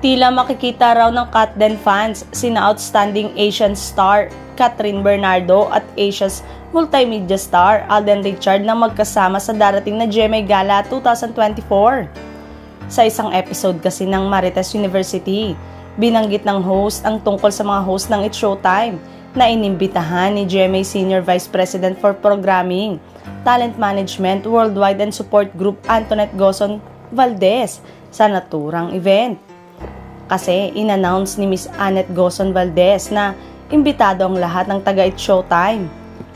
Tila makikita raw ng Katden fans sina outstanding Asian star Catherine Bernardo at Asia's multimedia star Alden Richard na magkasama sa darating na GMA Gala 2024. Sa isang episode kasi ng Marites University, binanggit ng host ang tungkol sa mga host ng It's Showtime na inimbitahan ni GMA Senior Vice President for Programming, Talent Management, Worldwide and Support Group Antoinette Gozon Valdez sa naturang event. Kasi inannounce ni Miss Annette Gozon Valdez na imbitado ang lahat ng taga-It's Showtime.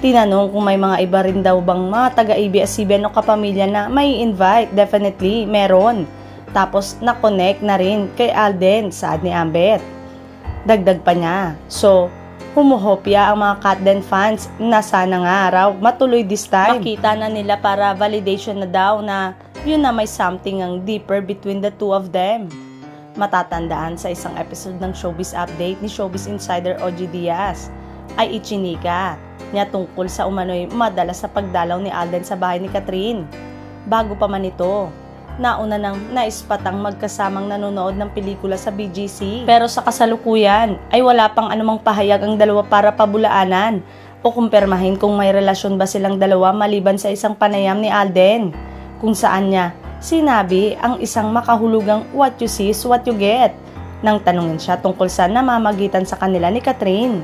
Tinanong kung may mga iba rin daw bang mga taga-ABS-CBN o kapamilya na may invite. Definitely, meron. Tapos na-connect na rin kay Alden, saad ni Ambet. Dagdag pa niya, so humuhopya ang mga Katden fans na sana nga raw matuloy this time. Makita na nila para validation na daw na yun na may something ang deeper between the two of them. Matatandaan sa isang episode ng Showbiz Update ni Showbiz Insider OG Diaz ay ichinika niya tungkol sa umano'y madalas sa pagdalaw ni Alden sa bahay ni Catherine. Bago pa man ito, nauna nang naispatang magkasamang nanonood ng pelikula sa BGC. Pero sa kasalukuyan ay wala pang anumang pahayag ang dalawa para pabulaanan o kumpirmahin kung may relasyon ba silang dalawa maliban sa isang panayam ni Alden, kung saan niya sinabi ang isang makahulugang what you see is what you get nang tanungin siya tungkol sa namamagitan sa kanila ni Catherine.